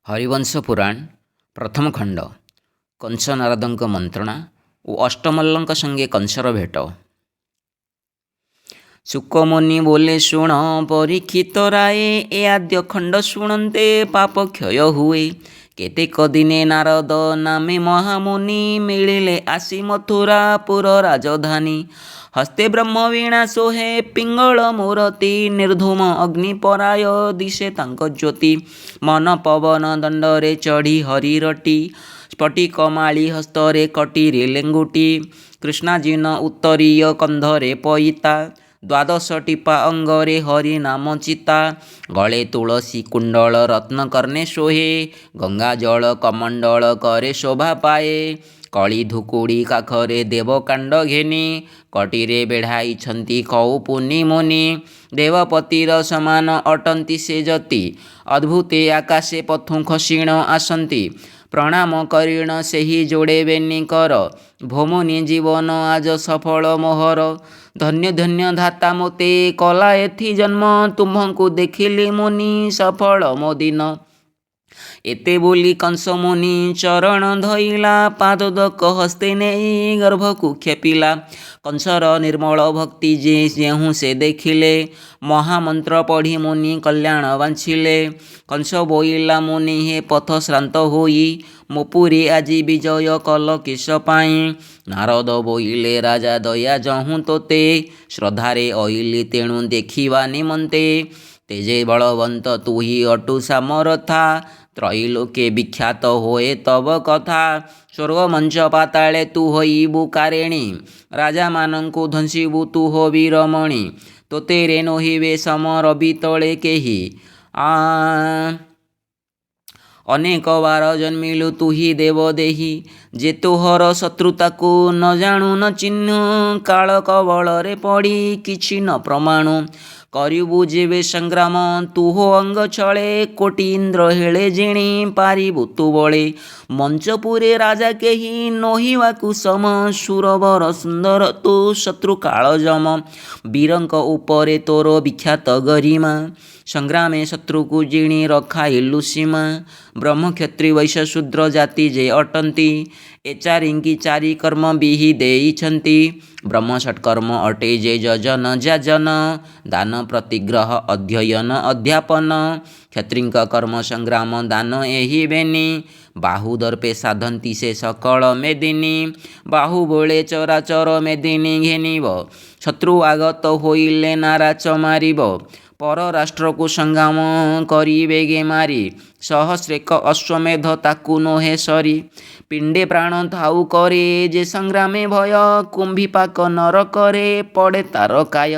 हरिवंश पुराण प्रथम खंड कंस नारदଙ୍କ मंत्रणा ଓ ଅଷ୍ଟମଲ୍ଲଙ୍କ ସଙ୍ଗେ कंसर भेट। सुकमुनि बोले शुण परीक्षित राय ए आद्य खंड शुणन्ते पाप क्षय हुए। केतेक दिने नारद नामे महामुनि मिलिले आसी मथुरापुर राजधानी। हस्ते ब्रह्मवीणा सोहे पिंगल मूर्ति निर्धूम अग्निपराय दिशे तांक ज्योति। मन पवन दंडरे चढ़ी हरिरटी स्फटिक माली हस्तरे कटिरे लेंगुटी। कृष्णाजीन उत्तरीय कंधरे पईता द्वादश टीपा अंगरे हरि नाम चिता। गले तुलसी कुंडल रत्न कर्णे सोहे गंगा जल कमंडल करे शोभा पाए। कली धुकुड़ी काखरे देवकांड घेनी कटिरे बेढ़ाई कौ पुनि मुनि। देवपतिर समान अटंती से जति अद्भुते आकाशे पथु खसीण आसंती। प्रणाम करीण सेही जोड़े बेनी कर भोमुनि जीवन आज सफल मोहर। धन्य धन्य धाता मोते कला एथि जन्म तुम्हंकु देखिली मुनि सफल मो दिन। एते बोली कंस मुनि चरण धइला पादोदक हस्ते नेई गर्भकु खेपिला। कंसर निर्मल भक्ति जे जेहू से देखिले महामंत्र पढ़ी मुनि कल्याण बांछिले। कंस बोइला मुनि हे पथ श्रांत होई मोपुरी आजी विजय कल किस पाई। नारद बोइले राजा दया जहूँ तोते श्रद्धारे अइली तेणु देखिवा निमंते। तेजे बलवंत तू ही अटु सामरथा त्रैलोके विख्यात होए तब कथा। स्वर्ग मंच पाताले तू होइबु कारेणी राजा मानंकु धंसिबु तू हो वीरमणि। तोते रे नोहिबे समर बितले केही अनेक बार जन्मिलु तू ही देव देही। जे तोहर शत्रुताकु न जाणु न चिन्हु काल कबଳରେ पड़ी किछि न प्रमाणु। करिबु जेबे संग्राम तू हो अंग छळे कोटि इंद्र हेळे जिणी पारिबु तू बळे। मंचपुरे राजा केही नोहिवाकु सम सुरवर सुंदर तू शत्रु काल जम। वीरंक उपरे तोर विख्यात गरिमा संग्रामे शत्रुकु जिणी रखाइलु सीमा। ब्रह्म क्षत्रि वैश्य शूद्र जाति जे अटंती ए चारिंकी चारि कर्म बिहि देइछंती। ब्रह्म षट्कर्म अटे जे यजन जाजन दान प्रतिग्रह अध्ययन अध्यापन। क्षत्रिंक कर्म संग्राम दान एहि बेनी बाहु दर्पे साधंती से सकल मेदिनी। बाहु बोले चराचर मेदिनी घेनिब शत्रु आगत होइले नाराच मारिब। पर राष्ट्र को संग्राम करी बेगे मारी सहस्रेक अश्वमेध ताकु नोहे सरी। पिंडे प्राण थाउ करे जे संग्रामे भय कुंभीपाक नर करे पड़े तार काय।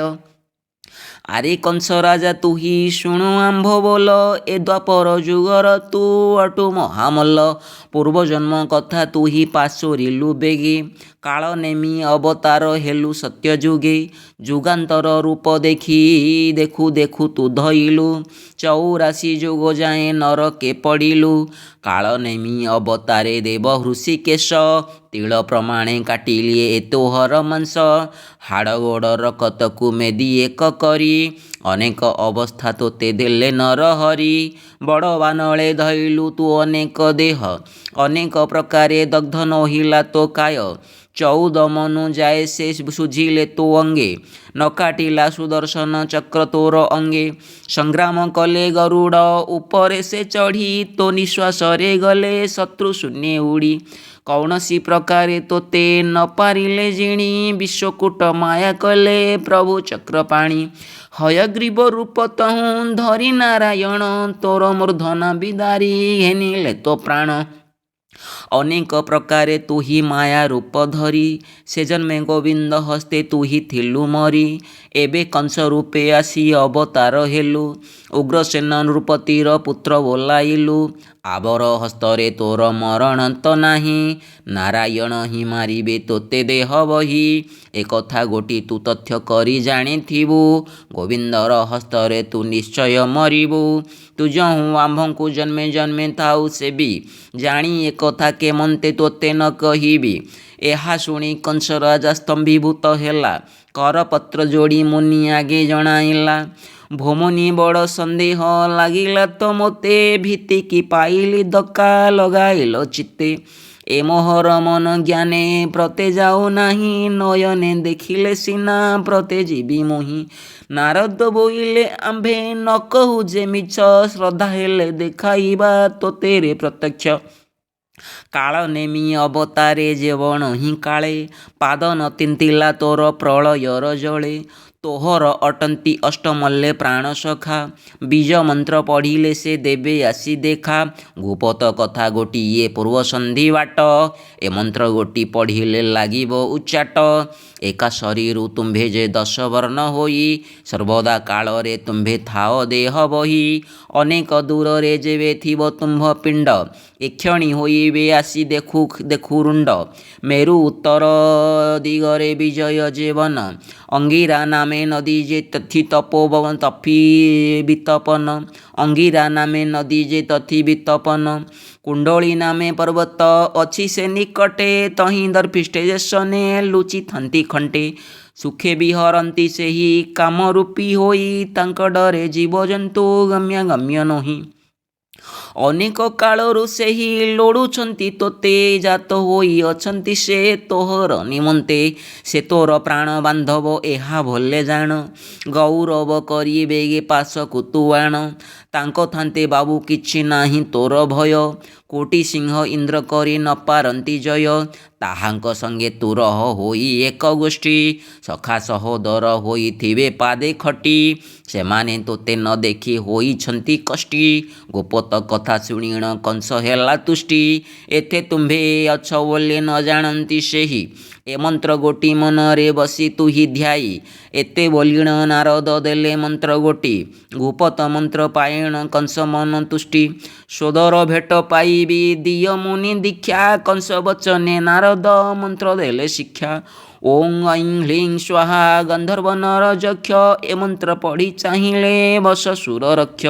आरे कंस राजा तू ही शुणु आंभ बोल ए द्वापर जुगर तू अटु महामल्ल। पूर्व जन्म कथा तू ही पाशोरिलु बेगे काल नेमी अवतार हेलु सत्य जुगे। जुगांतर रूप देखी देखु देखु तू धइलु 84 जुग जाए नरके पड़िलु। काल नेमी अवतारे देव हृषिकेश तिल प्रमाणे काटिलिए ए तोहर मांस। हाड़ गोड़ रकतकु मेदी एक करी अनेक अवस्था तोते देले नर हरि। बड़ बानले धइलु तू अनेक देह अनेक प्रकारे दग्ध नहिला तो काय। 14 मनु जाए से सुझिले तो अंगे न काटिला सुदर्शन चक्र तोर अंगे। संग्राम कले गरुड़ उपरे से चढ़ी तो निश्वास रे गले शत्रु शून्य उड़ी। कौनसी प्रकारे तोते न पारिले जिणी विश्वकूट माया कले प्रभु चक्रपाणी। हयग्रीव रूप तहु धरी नारायण तोर मूर्धना बिदारी घेनिले तो प्राण। अनेक प्रकारे तू ही माया रूप धरी से जन्मे गोविंद हस्ते तू ही थिलु मरी। एबे कंस रूपे आसी अवतार हेलु उग्रसेन नृपतिर पुत्र बोलाइलु। आबर हस्तरे तोर मरण तो नाही नारायण ही मारिबे तोते देह बही। एक कथा गोटी तू तथ्य करी जानिथिबु गोविंदर हस्तरे तू निश्चय मरिबु। तू जहूँ आंभंकु जन्मे जन्मे थाउ सेबी जानी एक कथा के मन्ते तोते न कहिबी। ଏହା ଶୁଣି कंस राजा स्तंभीभूत ହେଲା करपत्र जोड़ी मुनि आगे जणाइला। ଭୋମନି ବଡ଼ ସନ୍ଦେହ ଲାଗିଲା ତ ମୋତେ, ଭୀତିକି ପାଇଲି ଧକ୍କା ଲଗାଇଲ ଚିତ୍ତେ। ଏ ମୋହର ମନ ଜ୍ଞାନେ ପ୍ରତେ ଯାଉ ନାହିଁ, ନୟନେ ଦେଖିଲେ ସିନା ପ୍ରତେ ଯିବି ମୁହିଁ। ନାରଦ ବୋଇଲେ ଆମ୍ଭେ ନ କହୁ ଯେ ମିଛ, ଶ୍ରଦ୍ଧା ହେଲେ ଦେଖାଇବା ତୋତେରେ ପ୍ରତ୍ୟକ୍ଷ। କାଳ ନେମି ଅବତାରେ ଯେବଣ ହିଁ କାଳେ, ପାଦ ନ ତିନ୍ତିଲା ତୋର ପ୍ରଳୟର ଜଳେ। ତୋହର ଅଟନ୍ତି ଅଷ୍ଟମଲ୍ଲେ ପ୍ରାଣ ସଖା, ବୀଜ ମନ୍ତ୍ର ପଢ଼ିଲେ ସେ ଦେବେ ଆସି ଦେଖା। ଗୁପତ କଥା ଗୋଟିଏ ପୂର୍ବ ସନ୍ଧି ବାଟ, ଏ ମନ୍ତ୍ର ଗୋଟି ପଢ଼ିଲେ ଲାଗିବ ଉଚ୍ଚାଟ। ଏକାଶରୀରୁ ତୁମ୍ଭେ ଯେ 10 ବର୍ଣ୍ଣ ହୋଇ, ସର୍ବଦା କାଳରେ ତୁମ୍ଭେ ଥାଅ ଦେହ ବହି। ଅନେକ ଦୂରରେ ଯେବେ ଥିବ ତୁମ୍ଭ ପିଣ୍ଡ, ଏକ୍ଷଣି ହୋଇବେ ଆସି ଦେଖୁ ଦେଖୁ ରୁଣ୍ଡ। ମେରୁ ଉତ୍ତର ଦିଗରେ ବିଜୟ ଜୀବନ, ଅଙ୍ଗିରା ନାମେ ନଦୀ ଯେ ତଥି ତପି ବିତପନ। ଅଙ୍ଗିରା ନାମେ ନଦୀ ଯେ ତଥି ବିତପନ, କୁଣ୍ଡଳୀ ନାମେ ପର୍ବତ ଅଛି ସେ ନିକଟେ। ତହିଁ ଦର୍ପିଷ୍ଟେ ଯେସନେ ଲୁଚିଥାନ୍ତି ଖଣ୍ଟେ, ସୁଖେ ବିହରନ୍ତି ସେହି କାମରୂପୀ ହୋଇ। ତାଙ୍କ ଡରେ ଜୀବଜନ୍ତୁ ଗମ୍ୟାଗମ୍ୟ ନୋହି। ଅନେକ କାଳରୁ ସେହି ଲୋଡ଼ୁଛନ୍ତି ତୋତେ, ଜାତ ହୋଇ ଅଛନ୍ତି ସେ ତୋହର ନିମନ୍ତେ। ସେ ତୋର ପ୍ରାଣ ବାନ୍ଧବ ଏହା ଭଲେ ଜାଣ, ଗୌରବ କରିବେ ଏ ପାଶକୁ ତୁ ଆଣ। ତାଙ୍କ ଥାନ୍ତେ ବାବୁ କିଛି ନାହିଁ ତୋର ଭୟ, କୋଟି ସିଂହ ଇନ୍ଦ୍ର କରି ନ ପାରନ୍ତି ଜୟ। ତାହାଙ୍କ ସଙ୍ଗେ ତୁ ରହ ହୋଇ ଏକ ଗୋଷ୍ଠୀ, ସଖା ସହୋଦର ହୋଇଥିବେ ପାଦେ ଖଟି। ସେମାନେ ତୋତେ ନ ଦେଖି ହୋଇଛନ୍ତି କଷ୍ଟି, ଗୋପତ କଥା ଶୁଣିଣ କଂସ ହେଲା ତୁଷ୍ଟି। ଏତେ ତୁମ୍ଭେ ଅଛ ବୋଲି ନ ଜାଣନ୍ତି ସେହି, ଏ ମନ୍ତ୍ର ଗୋଟି ମନରେ ବସି ତୁହି ଧ୍ୟାଇ। ଏତେ ବୋଲିଣ ନାରଦ ଦେଲେ ମନ୍ତ୍ର ଗୋଟି, ଗୁପତ ମନ୍ତ୍ର ପାଇଣ କଂସ ମନ ତୁଷ୍ଟି। ସୋଦର ଭେଟ ପାଇବି ଦିଅ ମୁନି ଦୀକ୍ଷା, କଂସ ବଚନେ ନାରଦ ମନ୍ତ୍ର ଦେଲେ ଶିକ୍ଷା। ଓଂ ଐଂ ହ୍ଲିଂ ସ୍ୱାହା ଗନ୍ଧର୍ବ ନର ଯକ୍ଷ, ଏ ମନ୍ତ୍ର ପଢ଼ି ଚାହିଁଲେ ବଶ ସୁର ରକ୍ଷ।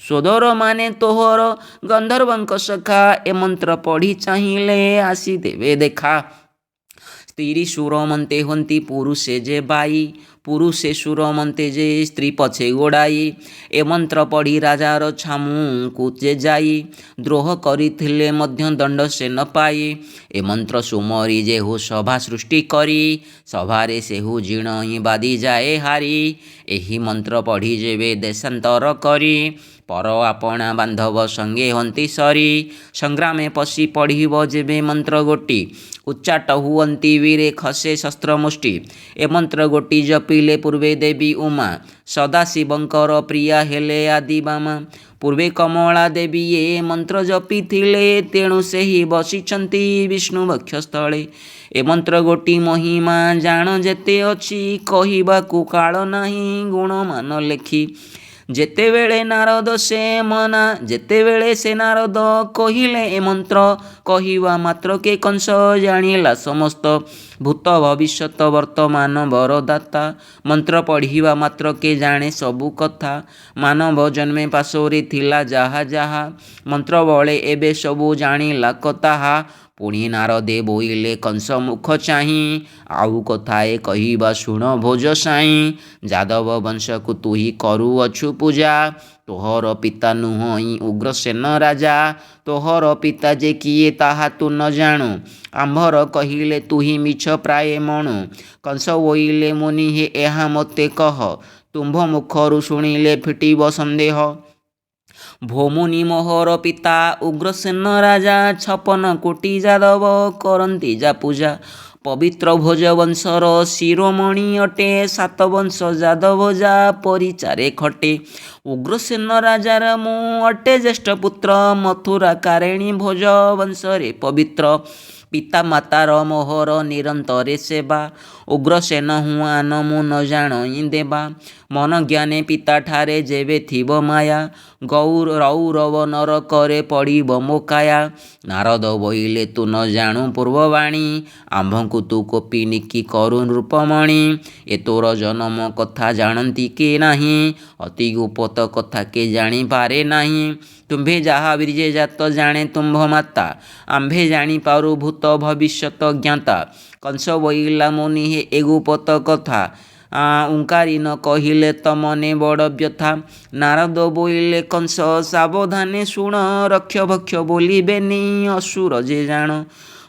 ସୋଦର ମାନେ ତୋହର ଗନ୍ଧର୍ବଙ୍କ ସଖା, ଏ ମନ୍ତ୍ର ପଢ଼ି ଚାହିଁଲେ ଆସି ଦେବେ ଦେଖା। ସ୍ତ୍ରୀ ସୁର ମନ୍ତେ ହୁଅନ୍ତି ପୁରୁଷେ ଯେ ବାଇ, ପୁରୁଷେ ସୁର ମନ୍ତେ ଯେ ସ୍ତ୍ରୀ ପଛେ ଗୋଡ଼ାଇ। ଏ ମନ୍ତ୍ର ପଢ଼ି ରାଜାର ଛାମୁକୁ ଯେ ଯାଇ, ଦ୍ରୋହ କରିଥିଲେ ମଧ୍ୟ ଦଣ୍ଡ ସେ ନ ପାଇ। ଏ ମନ୍ତ୍ର ସୁମରି ଯେହୁ ସଭା ସୃଷ୍ଟି କରି, ସଭାରେ ସେହୁ ଜିଣ ହିଁ ବାଦି ଯାଏ ହାରି। ଏହି ମନ୍ତ୍ର ପଢ଼ି ଯେବେ ଦେଶାନ୍ତର କରି, ପର ଆପଣା ବାନ୍ଧବ ସଙ୍ଗେ ହନ୍ତି ସରି। ସଂଗ୍ରାମେ ପଶି ପଢ଼ିବ ଯେବେ ମନ୍ତ୍ର ଗୋଟି, ଉଚ୍ଚାଟ ହୁଅନ୍ତି ବୀରେ ଖସେ ଶସ୍ତ୍ର ମୁଷ୍ଟି। ଏ ମନ୍ତ୍ର ଗୋଟି ଜପିଲେ ପୂର୍ବେ ଦେବୀ ଉମା, ସଦାଶିବଙ୍କର ପ୍ରିୟା ହେଲେ ଆଦି ବାମା। ପୂର୍ବେ କମଳା ଦେବୀ ଏ ମନ୍ତ୍ର ଜପିଥିଲେ, ତେଣୁ ସେହି ବସିଛନ୍ତି ବିଷ୍ଣୁ ବକ୍ଷସ୍ଥଳେ। ଏ ମନ୍ତ୍ର ଗୋଟି ମହିମା ଜାଣ ଯେତେ ଅଛି, କହିବାକୁ କାଳ ନାହିଁ ଗୁଣମାନ ଲେଖି। ଯେତେବେଳେ ସେ ନାରଦ କହିଲେ ଏ ମନ୍ତ୍ର, କହିବା ମାତ୍ରକେ କଂସ ଜାଣିଲା ସମସ୍ତ। ଭୂତ ଭବିଷ୍ୟତ ବର୍ତ୍ତମାନ ବରଦାତା, ମନ୍ତ୍ର ପଢ଼ିବା ମାତ୍ରକେ ଜାଣେ ସବୁ କଥା। ମାନବ ଜନ୍ମେ ପାଶୋରେ ଥିଲା ଯାହା ଯାହା, ମନ୍ତ୍ର ବଳେ ଏବେ ସବୁ ଜାଣିଲା କତାହା। ପୁଣି ନାରଦେ ବୋଇଲେ କଂସ ମୁଖ ଚାହିଁ, ଆଉ କଥାଏ କହିବା ଶୁଣ ଭୋଜ ସାଇଁ। ଯାଦବ ବଂଶକୁ ତୁହି କରୁଅଛୁ ପୂଜା, ତୋହର ପିତା ନୁହଁ ଉଗ୍ରସେନ ରାଜା। ତୋହର ପିତା ଯେ କିଏ ତାହା ତୁ ନ ଜାଣୁ, ଆମ୍ଭର କହିଲେ ତୁହି ମିଛ ପ୍ରାୟ ମଣୁ। କଂସ ବୋଇଲେ ମୁନି ହେ ଏହା ମୋତେ କହ, ତୁମ୍ଭ ମୁଖରୁ ଶୁଣିଲେ ଫିଟିବ ସନ୍ଦେହ। ଭୋମୁନି ମୋହର ପିତା ଉଗ୍ରସେନ ରାଜା, 56 କୋଟି ଯାଦବ କରନ୍ତି ଯା ପୂଜା। ପବିତ୍ର ଭୋଜ ବଂଶର ଶିରୋମଣି ଅଟେ, 7 ବଂଶ ଯାଦବ ଯା ପରିଚାରେ ଖଟେ। ଉଗ୍ରସେନ ରାଜାର ମୁଁ ଅଟେ ଜ୍ୟେଷ୍ଠ ପୁତ୍ର, ମଥୁରା କାରେଣୀ ଭୋଜ ବଂଶରେ ପବିତ୍ର। ପିତା ମାତାର ମୋହର ନିରନ୍ତରେ ସେବା, ଉଗ୍ରସେନ ହୁଆନ ମୁଁ ନ ଜାଣଇ ଦେବା। ମନ ଜ୍ଞାନେ ପିତାଠାରେ ଯେବେ ଥିବ ମାୟା, ରୌରବ ନରକରେ ପଡ଼ିବ ମୋ କାୟା। ନାରଦ ବୋଇଲେ ତୁ ନ ଜାଣୁ ପୂର୍ବବାଣୀ, ଆମ୍ଭଙ୍କୁ ତୁ କୋପିନିକି କରୁ ରୂପମଣି। ଏ ତୋର ଜନମ କଥା ଜାଣନ୍ତି କେ ନାହିଁ, ଅତି ଗୁପତ କଥା କେ ଜାଣିପାରେ ନାହିଁ। ତୁମ୍ଭେ ଯାହା ବୀର୍ଯ୍ୟ ଜାତ ଜାଣେ ତୁମ୍ଭ ମାତା, ଆମ୍ଭେ ଜାଣିପାରୁ ଭୂତ ଭବିଷ୍ୟତ ଜ୍ଞାତା। କଂସ ବୋଇଲା ମୁନି ହେ ଏ ଗୁପତ କଥା, ଉଙ୍କାରି ନ କହିଲେ ତ ମନେ ବଡ଼ ବ୍ୟଥା। ନାରଦ ବୋଇଲେ କଂସ ସାବଧାନେ ଶୁଣ, ରକ୍ଷ ଭକ୍ଷ ବୋଲିବେନି ଅସୁର ଯେ ଜାଣ।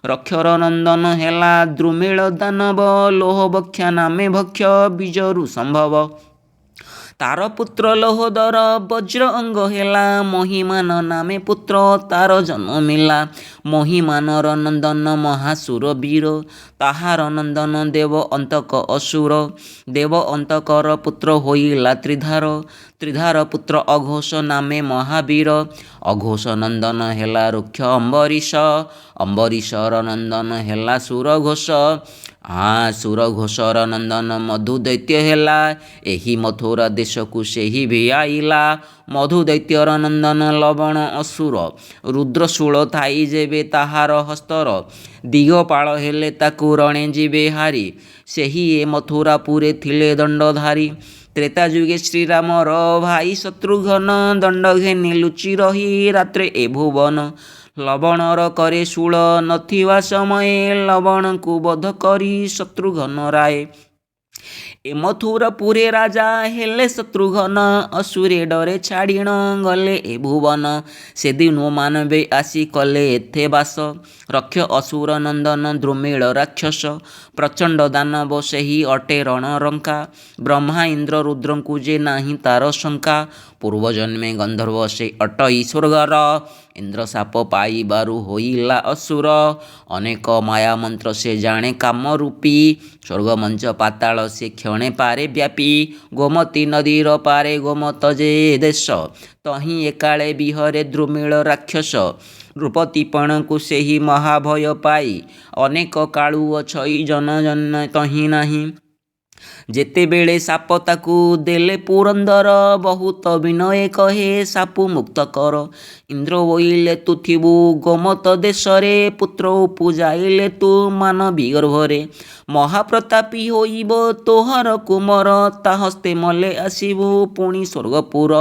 ରକ୍ଷର ନନ୍ଦନ ହେଲା ଦ୍ରୁମିଳ ଦାନବ, ଲୋହ ବକ୍ଷା ନାମେ ଭକ୍ଷ ବୀଜରୁ ସମ୍ଭବ। ତାର ପୁତ୍ର ଲହୋଦର ବଜ୍ର ଅଙ୍ଗ ହେଲା, ମହିମାନ ନାମେ ପୁତ୍ର ତାର ଜନ୍ମିଲା। ମହିମାନର ନନ୍ଦନ ମହାସୁର ବୀର, ତାହାର ନନ୍ଦନ ଦେବ ଅନ୍ତକ ଅସୁର। ଦେବ ଅନ୍ତକର ପୁତ୍ର ହୋଇଲା ତ୍ରିଧାର, ତ୍ରିଧାର ପୁତ୍ର ଅଘୋଷ ନାମେ ମହାବୀର। ଅଘୋଷ ନନ୍ଦନ ହେଲା ରୁକ୍ଷ ଅମ୍ବରୀଶ, ଅମ୍ବରୀଶର ନନ୍ଦନ ହେଲା ସୁରଘୋଷ। ସୁରଘୋଷର ନନ୍ଦନ ମଧୁ ଦୈତ୍ୟ ହେଲା, ଏହି ମଥୁରା ଦେଶକୁ ସେହି ବି ଆଇଲା। ମଧୁ ଦୈତ୍ୟର ନନ୍ଦନ ଲବଣ ଅସୁର, ରୁଦ୍ରଶୂଳ ଥାଇ ଯେବେ ତାହାର ହସ୍ତର। ଦିଗପାଳ ହେଲେ ତାକୁ ରଣେ ଯିବେ ହାରି, ସେହି ଏ ମଥୁରାପୁରେ ଥିଲେ ଦଣ୍ଡଧାରୀ। ତ୍ରେତା ଯୁଗେ ଶ୍ରୀରାମର ଭାଇ ଶତ୍ରୁଘ୍ନ, ଦଣ୍ଡ ଘେନି ଲୁଚି ରହି ରାତ୍ରେ ଏ ଭୁବନ। ଲବଣର କରେ ଶୂଳ ନଥିବା ସମୟେ, ଲବଣକୁ ବଧ କରି ଶତ୍ରୁଘ୍ନ ରାଏ। ଏ ମଥୁରାପୁରେ ରାଜା ହେଲେ ଶତ୍ରୁଘ୍ନ, ଅସୁରେ ଡରେ ଛାଡ଼ିଣ ଗଲେ ଏ ଭୁବନ। ସେଦିନୁ ମାନବେ ଆସି କଲେ ଏଥେ ବାସ, ରକ୍ଷ ଅସୁର ନନ୍ଦନ ଦ୍ରୁମିଳ ରାକ୍ଷସ। ପ୍ରଚଣ୍ଡ ଦାନବ ସେହି ଅଟେ ରଣରଙ୍କା, ବ୍ରହ୍ମା ଇନ୍ଦ୍ର ରୁଦ୍ରଙ୍କୁ ଯେ ନାହିଁ ତାର ଶଙ୍କା। ପୂର୍ବଜନ୍ମେ ଗନ୍ଧର୍ବ ସେ ଅଟଇ ସ୍ୱର୍ଗର, ଇନ୍ଦ୍ର ଶାପ ପାଇବାରୁ ହୋଇଲା ଅସୁର। ଅନେକ ମାୟା ମନ୍ତ୍ର ସେ ଜାଣେ କାମରୂପୀ, ସ୍ୱର୍ଗମଞ୍ଚ ପାତାଳ ସେ କ୍ଷଣେ ପାରେ ବ୍ୟାପୀ। ଗୋମତୀ ନଦୀର ପାରେ ଗୋମତ ଯେ ଦେଶ, ତହିଁ ଏକାଳେ ବିହରେ ଦ୍ରୁମିଳ ରାକ୍ଷସ। ନୃପତିପଣକୁ ସେହି ମହାଭୟ ପାଇ, ଅନେକ କାଳୁ ଅଛଇ ଜନ ଜନ ତହିଁ ନାହିଁ। ଯେତେବେଳେ ସାପ ତାକୁ ଦେଲେ ପୁରନ୍ଦର, ବହୁତ ବିନୟେ କହେ ସାପୁ ମୁକ୍ତ କର। ଇନ୍ଦ୍ର ବୋଇଲେ ତୁ ଥିବୁ ଗୋମତ ଦେଶରେ, ପୁତ୍ର ଉପୁଜାଇଲେ ତୁ ମାନବୀ ଗର୍ଭରେ। ମହାପ୍ରତାପୀ ହୋଇବ ତୋହର କୁମର, ତା ହସ୍ତେ ମଲେ ଆସିବୁ ପୁଣି ସ୍ୱର୍ଗପୁର।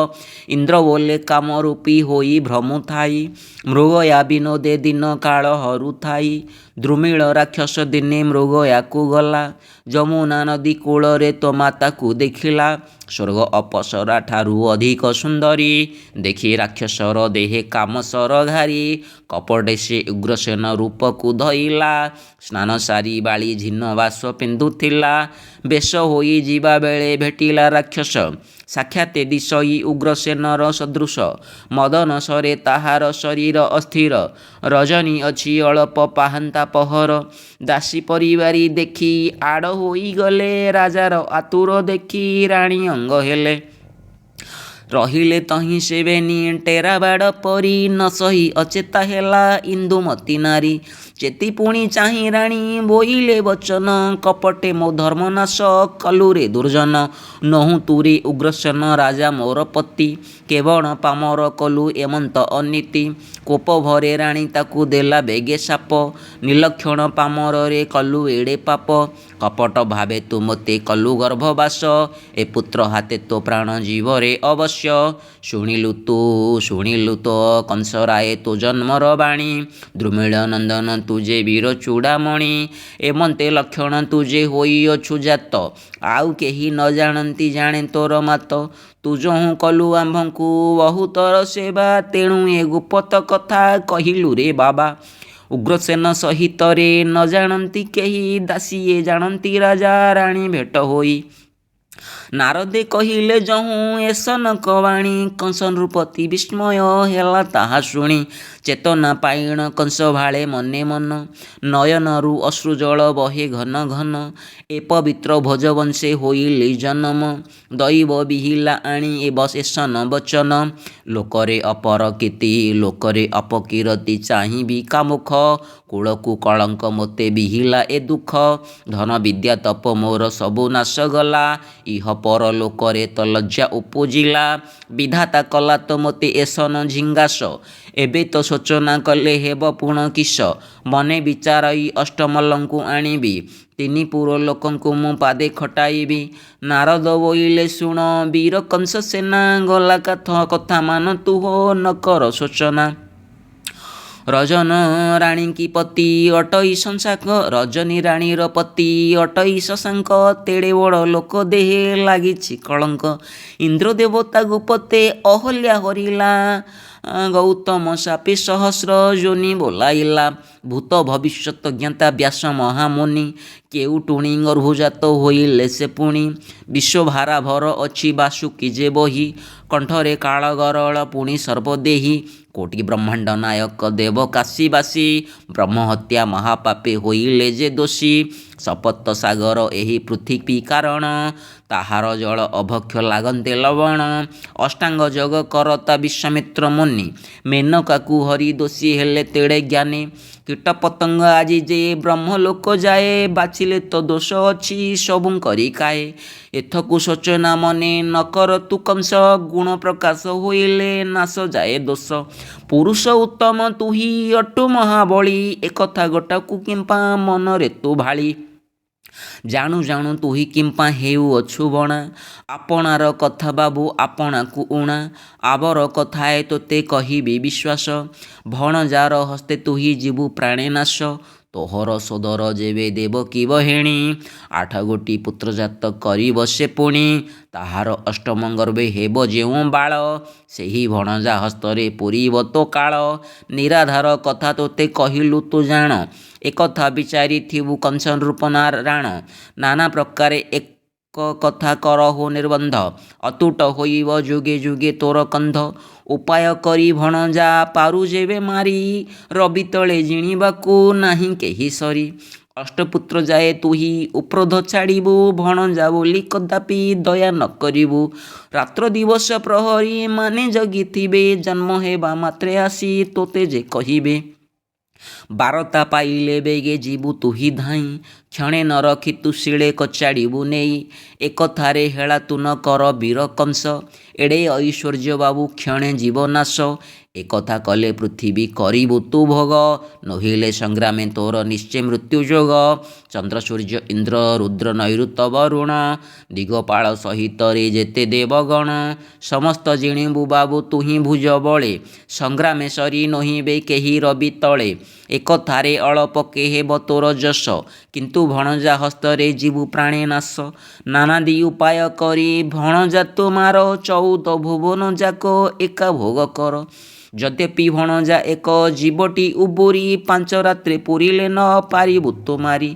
ଇନ୍ଦ୍ର ବୋଲେ କାମରୂପୀ ହୋଇ ଭ୍ରମୁଥାଇ, ମୃଗୟା ବିନୋଦେ ଦିନ କାଳ ହରୁଥାଇ। ଦ୍ରୁମିଳ ରାକ୍ଷସ ଦିନେ ମୃଗୟାକୁ ଗଲା, ଯମୁନା ନଦୀ କୂଳରେ ତୋ ମାତାକୁ ଦେଖିଲା। ସ୍ୱର୍ଗ ଅପସରା ଠାରୁ ଅଧିକ ସୁନ୍ଦରୀ, ଦେଖି ରାକ୍ଷସର ଦେହେ କାମସର ଘାରି। କପଟେ ସେ ଉଗ୍ରସେନ ରୂପକୁ ଧଇଲା, ସ୍ନାନ ସାରି ବାଳି ଝିନ ବାସ ପିନ୍ଧୁଥିଲା। ବେଶ ହୋଇ ଯିବା ବେଳେ ଭେଟିଲା ରାକ୍ଷସ, ସାକ୍ଷାତେ ଦିଶଇ ଉଗ୍ରସେନର ସଦୃଶ। ମଦନ ସରେ ତାହାର ଶରୀର ଅସ୍ଥିର, ରଜନୀ ଅଛି ଅଳପ ପାହାନ୍ତା ପହର। ଦାସୀ ପରିବାରୀ ଦେଖି ଆଡ଼ ହୋଇଗଲେ, ରାଜାର ଆତୁର ଦେଖି ରାଣୀ ଅଙ୍ଗ ହେଲେ। ରହିଲେ ତହିଁ ସେବେନି ଟେରା ବାଡ଼ ପରି, ନ ସହି ଅଚେତା ହେଲା ଇନ୍ଦୁମତୀ ନାରୀ। ଚେତି ପୁଣି ଚାହିଁ ରାଣୀ ବୋଇଲେ ବଚନ, କପଟେ ମୋ ଧର୍ମନାଶ କଲୁରେ ଦୁର୍ଜନ। ନୋହୁ ତୁରେ ଉଗ୍ରସେନ ରାଜା ମୋର ପତି, କେବଳ ପାମର କଲୁ ଏମନ୍ତ ଅନୀତି। କୋପ ଭରେ ରାଣୀ ତାକୁ ଦେଲା ବେଗେ ଶାପ, ନିଲକ୍ଷଣ ପାମରରେ କଲୁ ଏଡ଼େ ପାପ। କପଟ ଭାବେ ତୁ ମୋତେ କଲୁ ଗର୍ଭବାସ, ଏ ପୁତ୍ର ହାତେ ତୋ ପ୍ରାଣ ଜୀବରେ ଅବଶ୍ୟ। ଶୁଣିଲୁ ତ କଂସରାଏ ତୋ ଜନ୍ମର ବାଣୀ, ଦ୍ରୁମିଳ ନନ୍ଦନ ତୁ ଯେ ବୀର ଚୂଡ଼ାମଣି। ଏମନ୍ତେ ଲକ୍ଷଣ ତୁ ଯେ ହୋଇଅଛୁ ଜାତ, ଆଉ କେହି ନ ଜାଣନ୍ତି ଜାଣେ ତୋର ମାତ। ତୁ ଯହୁଁ କଲୁ ଆମ୍ଭଙ୍କୁ ବହୁତର ସେବା, ତେଣୁ ଏ ଗୁପତ କଥା କହିଲୁ ରେ ବାବା। ଉଗ୍ରସେନ ସହିତରେ ନ ଜାଣନ୍ତି କେହି, ଦାସୀଏ ଜାଣନ୍ତି ରାଜା ରାଣୀ ଭେଟ ହୋଇ। ନାରଦେ କହିଲେ ଯହୁଁ ଏ ସନକ ବାଣୀ, କଂସ ନୃପତି ବିସ୍ମୟ ହେଲା ତାହା ଶୁଣି। ଚେତନା ପାଇଣ କଂସ ଭାଳେ ମନେ ମନ, ନୟନରୁ ଅଶ୍ରୁଜଳ ବହେ ଘନ ଘନ। ଏ ପବିତ୍ର ଭୋଜବଂଶେ ହୋଇଲି ଜନମ, ଦଇବ ବିହିଲା ଆଣି ଏ ବଶେଷନ ବଚନ। ଲୋକରେ ଅପର କୀର୍ତ୍ତି ଲୋକରେ ଅପକିରତି, ଚାହିଁବି କାମୁଖ। କୁଳକୁ କଳଙ୍କ ମୋତେ ବିହିଲା ଏ ଦୁଃଖ, ଧନ ବିଦ୍ୟା ତପ ମୋର ସବୁ ନାଶ ଗଲା। ଇହ ପର ଲୋକରେ ତ ଲଜ୍ଜା ଉପୁଜିଲା, ବିଧାତା କଲା ତ ମୋତେ ଏସନ ଝିଙ୍ଗାସ। ଏବେ ତ ଶୋଚନା କଲେ ହେବ ପୁଣ କିସ, ମନେ ବିଚାରଇ ଅଷ୍ଟମଲ୍ଲଙ୍କୁ ଆଣିବି। ତିନି ପୁର ଲୋକଙ୍କୁ ମୁଁ ପାଦେ ଖଟାଇବି। ନାରଦ ବୋଇଲେ ଶୁଣ ବୀର କଂସ ସେନା, ଗଲା କଥା ମାନ ତୁ ହୋ ନ କର ଶୋଚନା। ରଜନ ରାଣୀ କି ପତି ଅଟଇ ଶଶାଙ୍କ ରଜନୀ ରାଣୀର ପତି ଅଟଇ ଶଶାଙ୍କ ତେଡ଼େ ବଡ଼ ଲୋକ ଦେହେ ଲାଗିଛି କଳଙ୍କ ଇନ୍ଦ୍ର ଦେବତା ଗୁପତେ ଅହଲ୍ୟା ହରିଲା ଗୌତମ ସାପେ ସହସ୍ର ଯୋନି ବୋଲାଇଲା ଭୂତ ଭବିଷ୍ୟତ ଜ୍ଞାତା ବ୍ୟାସ ମହାମୁନି କେଉଟୁଣି ଗର୍ଭଜାତ ହୋଇଲେ ସେ ପୁଣି ବିଶ୍ୱଭାରା ଭର ଅଛି ବାସୁକି ଯେ ବହି କଣ୍ଠରେ କାଳ ଗରଳ ପୁଣି ସର୍ବଦେହି କୋଟି ବ୍ରହ୍ମାଣ୍ଡ ନାୟକ ଦେବ କାଶୀବାସୀ ବ୍ରହ୍ମହତ୍ୟା ମହାପାପେ ହୋଇଲେ ଯେ ଦୋଷୀ ଶପଥ ସାଗର ଏହି ପୃଥିବୀ କାରଣ ତାହାର ଜଳ ଅଭକ୍ଷ ଲାଗନ୍ତେ ଲବଣ ଅଷ୍ଟାଙ୍ଗ ଯୋଗ କରତା ବିଶ୍ୱାମିତ୍ର ମୁନି ମେନକାକୁ ହରି ଦୋଷୀ ହେଲେ ତେଡ଼େ ଜ୍ଞାନୀ କୀଟପତଙ୍ଗ ଆଜି ଯେ ବ୍ରହ୍ମଲୋକ ଯାଏ ବାଛିଲେ ତ ଦୋଷ ଅଛି ସବୁ କରି କାଏ ଏଥକୁ ଶୋଚନା ମନେ ନ କର ତୁ କଂସ ଗୁଣ ପ୍ରକାଶ ହୋଇଲେ ନାଶ ଯାଏ ଦୋଷ ପୁରୁଷ ଉତ୍ତମ ତୁହି ଅଟୁ ମହାବଳୀ ଏକଥା ଗୋଟାକୁ କିମ୍ପା ମନରେ ତୁ ଭାଳି ଜାଣୁ ଜାଣୁ ତୁହି କିମ୍ପା ହେଉଅଛୁ ବଣା ଆପଣାର କଥା ବାବୁ ଆପଣାକୁ ଉଣା ଆବର କଥାଏ ତୋତେ କହିବି ବିଶ୍ୱାସ ଭଣଜାର ହସ୍ତେ ତୁହି ଯିବୁ ପ୍ରାଣେ ନାଶ ତୋହର ସୋଦର ଯେବେ ଦେବ କି ବହେଣି 8 ଗୋଟି ପୁତ୍ରଜାତ କରିବ ସେ ପୁଣି ତାହାର ଅଷ୍ଟମ ଗର୍ଭେ ହେବ ଯେଉଁ ବାଳ ସେହି ଭଣଜା ହସ୍ତରେ ପୂରିବ ତୋ କାଳ ନିରାଧାର କଥା ତୋତେ କହିଲୁ ତୁ ଜାଣ ଏକଥା ବିଚାରିଥିବୁ କଂସ ନୃପନାରାୟଣ ନାନା ପ୍ରକାରେ ଏକ କଥା କରହୁ ନିର୍ବନ୍ଧ ଅତୁଟ ହୋଇବ ଯୁଗେ ଯୁଗେ ତୋର କନ୍ଧ ଉପାୟ କରି ଭଣଜା ପାରୁ ଯେବେ ମାରି ରବି ତଳେ ଜିଣିବାକୁ ନାହିଁ କେହି ସରି ଅଷ୍ଟପୁତ୍ର ଯାଏ ତୁହି ଉପରୋଧ ଛାଡ଼ିବୁ ଭଣଜା ବୋଲି କଦାପି ଦୟା ନ କରିବୁ ରାତ୍ର ଦିବସ ପ୍ରହରୀ ମାନେ ଜଗିଥିବେ ଜନ୍ମ ହେବା ମାତ୍ରେ ଆସି ତୋତେ ଯେ କହିବେ ବାରତା ପାଇଲେ ବେଗେ ଯିବୁ ତୁହି ଧାଇଁ କ୍ଷଣେ ନ ରଖି ତୁ ଶିଳେ କଚାଡ଼ିବୁ ନେଇ ଏକଥାରେ ହେଳା ତୁ ନ କର ବୀର କଂସ ଏଡ଼େ ଐଶ୍ୱର୍ଯ୍ୟ ବାବୁ କ୍ଷଣେ ଜୀବ ନାଶ ଏକଥା କଲେ ପୃଥିବୀ କରିବୁ ତୁ ଭୋଗ ନୋହିଲେ ସଂଗ୍ରାମେ ତୋର ନିଶ୍ଚେ ମୃତ୍ୟୁ ଯୋଗ ଚନ୍ଦ୍ର ସୂର୍ଯ୍ୟ ଇନ୍ଦ୍ର ରୁଦ୍ର ନୈଋତ ବରୁଣ ଦିଗପାଳ ସହିତରେ ଯେତେ ଦେବଗଣ ସମସ୍ତ ଜିଣିବୁ ବାବୁ ତୁହିଁ ଭୁଜ ବଳେ ସଂଗ୍ରାମେ ସରି ନୋହିବେ କେହି ରବି ତଳେ ଏକଥାରେ ଅଳପକେ ହେବ ତୋର ଯଶ କିନ୍ତୁ ଭଣଜା ହସ୍ତରେ ଯିବୁ ପ୍ରାଣେ ନାଶ ନାନାଦି ଉପାୟ କରି ଭଣଜା ତୁମାର 14 ଭୁବନ ଯାକ ଏକା ଭୋଗ କର ଯଦ୍ୟପି ଭଣଜା ଏକ ଜୀବଟି ଉବୁରି 5 ରାତ୍ରେ ପୁରିଲେ ନ ପାରିବୁ ତୁ ମାରି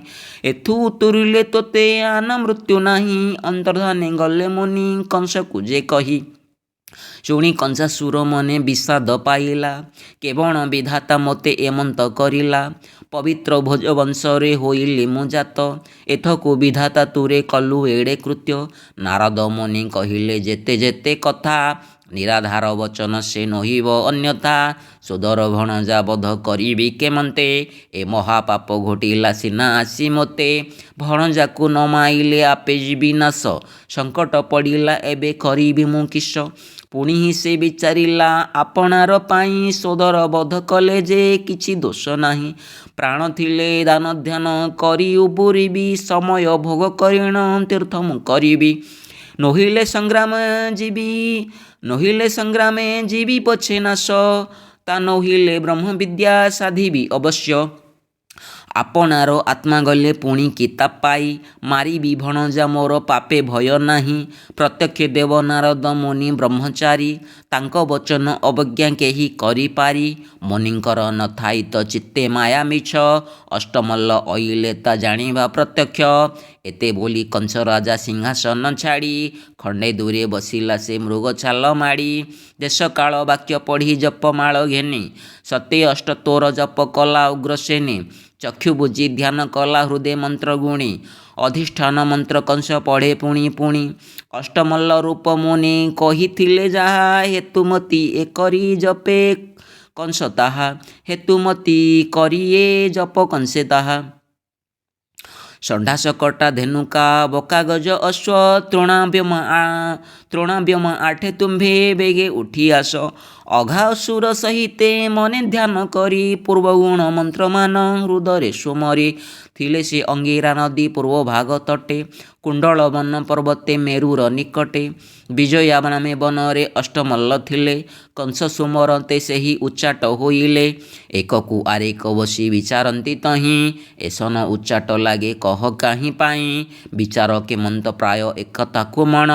ଏଥୁ ଉତୁରିଲେ ତୋତେ ଆନ ମୃତ୍ୟୁ ନାହିଁ ଅନ୍ତର୍ଧାନେ ଗଲେ ମୁନି କଂସକୁ ଯେ କହି ଶୁଣି କଂସାସୁର ମନେ ବିଷାଦ ପାଇଲା କେବଳ ବିଧାତା ମୋତେ ଏମନ୍ତ କରିଲା ପବିତ୍ର ଭୋଜ ବଂଶରେ ହୋଇଲି ମୁଁ ଜାତ ଏଥକୁ ବିଧାତା ତୁରେ କଲୁ ଏଡ଼େ କୃତ୍ୟ ନାରଦ ମୁନି କହିଲେ ଯେତେ ଯେତେ କଥା ନିରାଧାର ବଚନ ସେ ନହିବ ଅନ୍ୟଥା ସୋଦର ଭଣଜା ବଧ କରିବି କେମନ୍ତେ ଏ ମହାପାପ ଘଟିଲା ସିନା ଆସି ମୋତେ ଭଣଜାକୁ ନ ମାଇଲେ ଆପେ ଯିବି ନାଶ ସଙ୍କଟ ପଡ଼ିଲା ଏବେ କରିବି ମୁଁ କିସ ପୁଣି ସେ ବିଚାରିଲା ଆପଣାର ପାଇଁ ସୋଦର ବଧ କଲେ ଯେ କିଛି ଦୋଷ ନାହିଁ ପ୍ରାଣ ଥିଲେ ଦାନ ଧ୍ୟାନ କରି ଉବୁରିବି ସମୟ ଭୋଗ କରିଣ ତୀର୍ଥ ମୁଁ କରିବି ନୋହିଲେ ସଂଗ୍ରାମେ ଯିବି ପଛେ ନାଶ ତା ନୋହିଲେ ବ୍ରହ୍ମବିଦ୍ୟା ସାଧିବି ଅବଶ୍ୟ ଆପଣାର ଆତ୍ମା ଗଲେ ପୁଣି କିତା ପାଇ ମାରିବି ଭଣଜା ମୋର ପାପେ ଭୟ ନାହିଁ ପ୍ରତ୍ୟକ୍ଷ ଦେବ ନାରଦ ମୁନି ବ୍ରହ୍ମଚାରୀ ତାଙ୍କ ବଚନ ଅବଜ୍ଞା କେହି କରିପାରି ମୁନିଙ୍କର ନଥାଇ ତ ଚିତ୍ତେ ମାୟା ମିଛ ଅଷ୍ଟମଲ୍ଲ ଅଇଲେ ତା ଜାଣିବା ପ୍ରତ୍ୟକ୍ଷ ଏତେ ବୋଲି କଂସ ରାଜା ସିଂହାସନ ଛାଡ଼ି ଖଣ୍ଡେ ଦୂରେ ବସିଲା ସେ ମୃଗ ଛାଲ ମାଡ଼ି ଦେଶ କାଳ ବାକ୍ୟ ପଢ଼ି ଜପମାଳ ଘେନି ସତେ ଅଷ୍ଟ ତୋର ଜପ କଲା ଉଗ୍ରସେନୀ ଚକ୍ଷୁ ବୁଜି ଧ୍ୟାନ କଲା ହୃଦେ ମନ୍ତ୍ର ଗୁଣି ଅଧିଷ୍ଠାନ ମନ୍ତ୍ର କଂସ ପଢ଼େ ପୁଣି ପୁଣି ଅଷ୍ଟମଲ୍ଲ ରୂପ ମୁନି କହିଥିଲେ ଯାହା ହେତୁମତି ଏ କରି ଜପେ କଂସ ତାହା ହେତୁମତି କରିଏ ଜପ କଂସେ ତାହା ଷଣ୍ଢାସ କଟା ଧେନୁକା ବକାଗଜ ଅଶ୍ୱ ତୃଣାବ୍ୟମ 8 ତୁମ୍ଭେ ବେଗେ ଉଠି ଆସ ଅଘା ଅସୁର ସହିତେ ମନେ ଧ୍ୟାନ କରି ପୂର୍ବଗୁଣ ମନ୍ତ୍ରମାନ ହୃଦୟରେ ସୁମରି ଥିଲେ ସେ ଅଙ୍ଗିରା ନଦୀ ପୂର୍ବ ଭାଗ ତଟେ କୁଣ୍ଡଳ ବନ ପର୍ବତେ ମେରୁର ନିକଟେ ବିଜୟା ନାମେ ବନରେ ଅଷ୍ଟମଲ୍ଲ ଥିଲେ କଂସ ସୁମରନ୍ତେ ସେହି ଉଚ୍ଚାଟ ହୋଇଲେ ଏକକୁ ଆରେକ ବସି ବିଚାରନ୍ତି ତହିଁ ଏସନ ଉଚ୍ଚାଟ ଲାଗେ କହ କାହିଁ ପାଇଁ ବିଚାର କେମନ୍ତ ପ୍ରାୟ ଏକତାକୁ ମଣ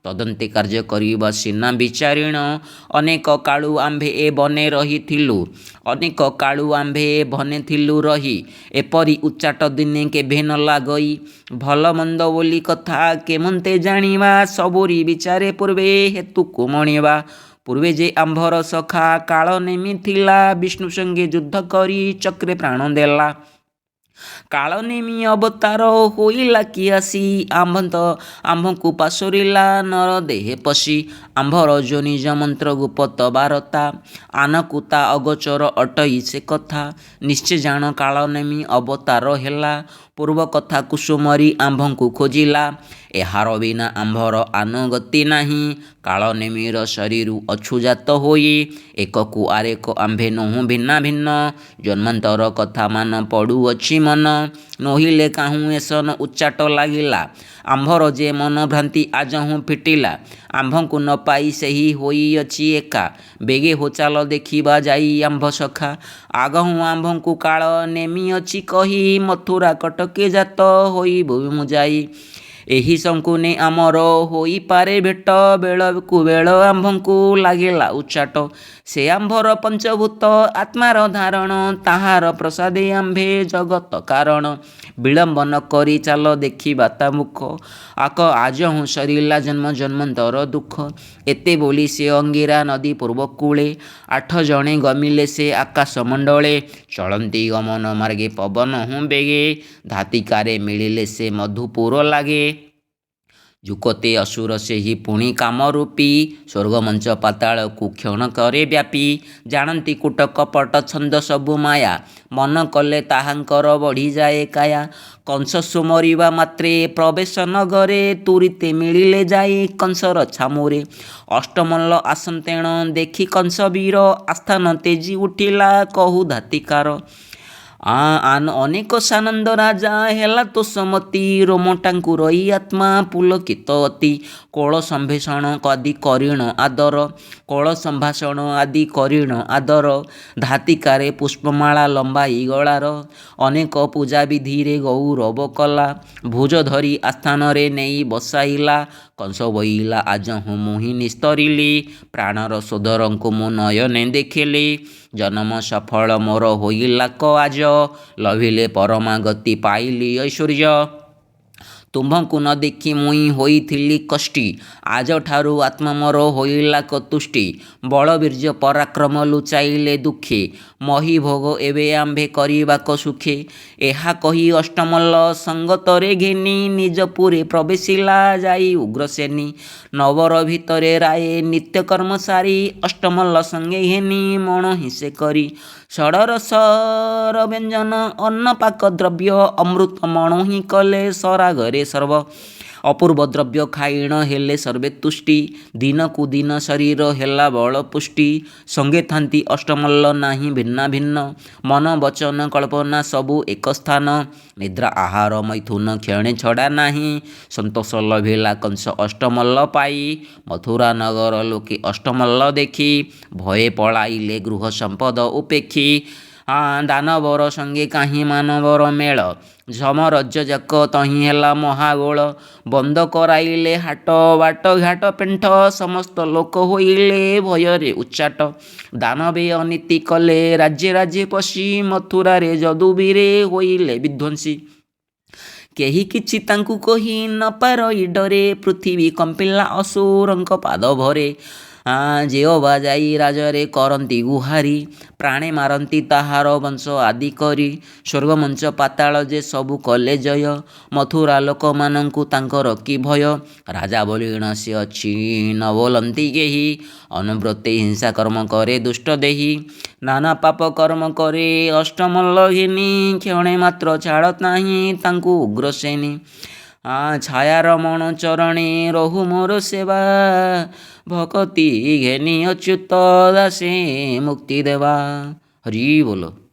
ତଦନ୍ତେ କାର୍ଯ୍ୟ କରିବା ସିନା ବିଚାରିଣ ଅନେକ କାଳୁ ଆମ୍ଭେ ଏ ବନେ ରହିଥିଲୁ ଅନେକ କାଳୁ ଆମ୍ଭେ ଏ ବନେ ଥିଲୁ ରହି ଏପରି ଉଚ୍ଚାଟ ଦିନେ କେଭେ ନ ଲାଗଇ ଭଲ ମନ୍ଦ ବୋଲି କଥା କେମନ୍ତେ ଜାଣିବା ସବୁରି ବିଚାରେ ପୂର୍ବେ ହେତୁକୁ ମଣିବା ପୂର୍ବେ ଯେ ଆମ୍ଭର ସଖା କାଳ ନେମି ଥିଲା ବିଷ୍ଣୁ ସଙ୍ଗେ ଯୁଦ୍ଧ କରି ଚକ୍ରେ ପ୍ରାଣ ଦେଲା କାଳ ନେମି ଅବତାର ହୋଇଲା କି ଆସି ଆମ୍ଭଙ୍କୁ ପାଶୋରିଲା ନର ଦେହେ ପଶି ଆମ୍ଭର ଯୋ ନିଜ ମନ୍ତ୍ର ଗୁପତ ବାରତା ଆନକୁ ତା ଅଗୋଚର ଅଟଇ ସେ କଥା ନିଶ୍ଚେ ଜାଣ କାଳ ନେମି ଅବତାର ହେଲା ପୂର୍ବ କଥା କୁସୁମରି ଆମ୍ଭଙ୍କୁ ଖୋଜିଲା ଏହାର ବିନା ଆମ୍ଭର ଆନୁଗତି ନାହିଁ କାଳ ନେମିର ଶରୀରୁ ଅଛୁଜାତ ହୋଇ ଏକକୁ ଆରେକ ଆମ୍ଭେ ନୋହୁଁ ଭିନ୍ନ ଭିନ୍ନ ଜନ୍ମାନ୍ତର କଥା ମାନ ପଡ଼ୁଅଛି ମନ ନୋହିଲେ କାହୁଁ ଏସନ ଉଚ୍ଚାଟ ଲାଗିଲା ଆମ୍ଭର ଯେ ମନ ଭ୍ରାନ୍ତି ଆଜହୁଁ ଫିଟିଲା ଆମ୍ଭଙ୍କୁ ନ ପାଇ ସେହି ହୋଇଅଛି ଏକା ବେଗେ ହୋ ଚାଲ ଦେଖିବା ଯାଇ ଆମ୍ଭ ସଖା ଆଗହୁଁ ଆମ୍ଭଙ୍କୁ କାଳ ନେମିଅଛି କହି ମଥୁରା କଟକେ ଜାତ ହୋଇବୁ ମୁଁ ଯାଇ ଏହି ଶଙ୍କୁନେ ଆମର ହୋଇପାରେ ଭେଟ ବେଳକୁ ବେଳ ଆମ୍ଭଙ୍କୁ ଲାଗିଲା ଉଚ୍ଚାଟ ସେ ଆମ୍ଭର ପଞ୍ଚଭୂତ ଆତ୍ମାର ଧାରଣ ତାହାର ପ୍ରସାଦେ ଆମ୍ଭେ ଜଗତ କାରଣ ବିଳମ୍ବ ନ କରି ଚାଲ ଦେଖିବା ତା ମୁଖ ଆକ ଆଜହୁଁ ସରିଲା ଜନ୍ମ ଜନ୍ମାନ୍ତର ଦୁଃଖ ଏତେ ବୋଲି ସେ ଅଙ୍ଗିରା ନଦୀ ପୂର୍ବ କୂଳେ 8 ଜଣେ ଗମିଲେ ସେ ଆକାଶ ମଣ୍ଡଳେ ଚଳନ୍ତି ଗମନ ମାର୍ଗେ ପବନ ହୁଁ ବେଗେ ଧାତିକାରେ ମିଳିଲେ ସେ ମଧୁପୁର ଲାଗେ ଯୁକତେ ଅସୁର ସେହି ପୁଣି କାମରୂପୀ ସ୍ୱର୍ଗମଞ୍ଚ ପାତାଳକୁ କ୍ଷଣ କରେ ବ୍ୟାପୀ ଜାଣନ୍ତି କୂଟ କପଟ ଛନ୍ଦ ସବୁ ମାୟା ମନ କଲେ ତାହାଙ୍କର ବଢ଼ିଯାଏ କାୟା କଂସ ସୁମରିବା ମାତ୍ରେ ପ୍ରବେଶ ନଗରେ ତୁରିତେ ମିଳିଲେ ଯାଇ କଂସର ଛାମୁରେ ଅଷ୍ଟମଲ୍ଲ ଆସନ୍ତେଣ ଦେଖି କଂସ ବୀର ଆସ୍ଥାନ ତେଜି ଉଠିଲା କହୁ ଧାତିକାର ଅନେକ ସାନନ୍ଦ ରାଜା ହେଲା ତୋଷମତି ରୋମଟାଙ୍କୁ ରହି ଆତ୍ମା ପୁଲକିତ ଅତି କୋଳ ସମ୍ଭାଷଣ ଆଦି କରିଣ ଆଦର କୋଳ ସମ୍ଭାଷଣ ଆଦି କରିଣ ଆଦର ଧାତିକାରେ ପୁଷ୍ପମାଳା ଲମ୍ବାଇ ଗଳାର ଅନେକ ପୂଜା ବିଧିରେ ଗୌରବ କଲା ଭୁଜ ଧରି ଆସ୍ଥାନରେ ନେଇ ବସାଇଲା କଂସ ବଇଲା ଆଜହୁଁ ମୁହିଁ ନିସ୍ତରିଲି ପ୍ରାଣର ସୋଦରଙ୍କୁ ମୁଁ ନୟନେ ଦେଖିଲି ଜନମ ସଫଳ ମୋର ହୋଇଲା କ ଆଜ ଲଭିଲେ ପରମାଗତି ପାଇଲି ଐଶ୍ୱର୍ଯ୍ୟ ତୁମ୍ଭଙ୍କୁ ନ ଦେଖି ମୁଇଁ ହୋଇଥିଲି କଷ୍ଟି ଆଜଠାରୁ ଆତ୍ମା ମୋର ହୋଇଲା କତୁଷ୍ଟି ବଳବୀର୍ଯ୍ୟ ପରାକ୍ରମ ଲୁଚାଇଲେ ଦୁଃଖେ ମହି ଭୋଗ ଏବେ ଆମ୍ଭେ କରିବାକୁ ସୁଖେ ଏହା କହି ଅଷ୍ଟମଲ୍ଲ ସଙ୍ଗତରେ ଘେନି ନିଜପୁରେ ପ୍ରବେଶିଲା ଯାଇ ଉଗ୍ରସେନୀ ନବର ଭିତରେ ରାଏ ନିତ୍ୟକର୍ମ ସାରି ଅଷ୍ଟମଲ୍ଲ ସଙ୍ଗେ ଘେନି ମଣ ହିଁସେ କରି ଷଡ଼ରସର ବ୍ୟଞ୍ଜନ ଅନ୍ନ ପାକ ଦ୍ରବ୍ୟ ଅମୃତ ମଣ ହିଁ କଲେ ସରାଗରେ ସର୍ବ ଅପୂର୍ବ ଦ୍ରବ୍ୟ ଖାଇଣ ହେଲେ ସର୍ବେ ତୁଷ୍ଟି ଦିନକୁ ଦିନ ଶରୀର ହେଲା ବଳ ପୁଷ୍ଟି ସଙ୍ଗେ ଥାନ୍ତି ଅଷ୍ଟମଲ୍ଲ ନାହିଁ ଭିନ୍ନ ଭିନ୍ନ ମନ ବଚନ କଳ୍ପନା ସବୁ ଏକ ସ୍ଥାନ ନିଦ୍ରା ଆହାର ମୈଥୁନ କ୍ଷଣେ ଛଡ଼ା ନାହିଁ ସନ୍ତୋଷ ଲଭିଲା କଂସ ଅଷ୍ଟମଲ୍ଲ ପାଇ ମଥୁରା ନଗର ଲୋକେ ଅଷ୍ଟମଲ୍ଲ ଦେଖି ଭୟେ ପଳାଇଲେ ଗୃହ ସମ୍ପଦ ଉପେକ୍ଷୀ ଦାନବର ସଙ୍ଗେ କାହିଁ ମାନବର ମେଳ ସମରଜ୍ୟ ଯାକ ତହିଁ ହେଲା ମହାଗୋଳ ବନ୍ଦ କରାଇଲେ ହାଟ ବାଟ ଘାଟ ପେଣ୍ଠ ସମସ୍ତ ଲୋକ ହୋଇଲେ ଭୟରେ ଉଚ୍ଚାଟ ଦାନବେ ଅନୀତି କଲେ ରାଜ୍ୟେ ରାଜ୍ୟେ ପଶି ମଥୁରାରେ ଯଦୁବୀରେ ହୋଇଲେ ବିଧ୍ୱଂସୀ କେହି କିଛି ତାଙ୍କୁ କହି ନ ପାରଇ ଡରେ ପୃଥିବୀ କମ୍ପିଲା ଅସୁରଙ୍କ ପାଦ ଭରେ ଯେଅବା ଯାଇ ରାଜରେ କରନ୍ତି ଗୁହାରି ପ୍ରାଣେ ମାରନ୍ତି ତାହାର ବଂଶ ଆଦି କରି ସ୍ୱର୍ଗମଞ୍ଚ ପାତାଳ ଯେ ସବୁ କଲେ ଜୟ ମଥୁରା ଲୋକମାନଙ୍କୁ ତାଙ୍କର କି ଭୟ ରାଜା ବଲିଣ ସେ ଅଛି ନ ବୋଲନ୍ତି କେହି ଅନୁବ୍ରତେ ହିଂସା କର୍ମ କରେ ଦୁଷ୍ଟ ଦେହି ନାନା ପାପ କର୍ମ କରେ ଅଷ୍ଟମଲ୍ଲ ଘେନି କ୍ଷଣେ ମାତ୍ର ଛାଡ଼ ନାହିଁ ତାଙ୍କୁ ଉଗ୍ରସେନୀ ଛାୟାର ମଣ ଚରଣେ ରହୁ ମୋର ସେବା, ଭକତି ଘେନି ଅଚ୍ୟୁତ ଦାସେ ମୁକ୍ତି ଦେବା। ହରି ବୋଲ।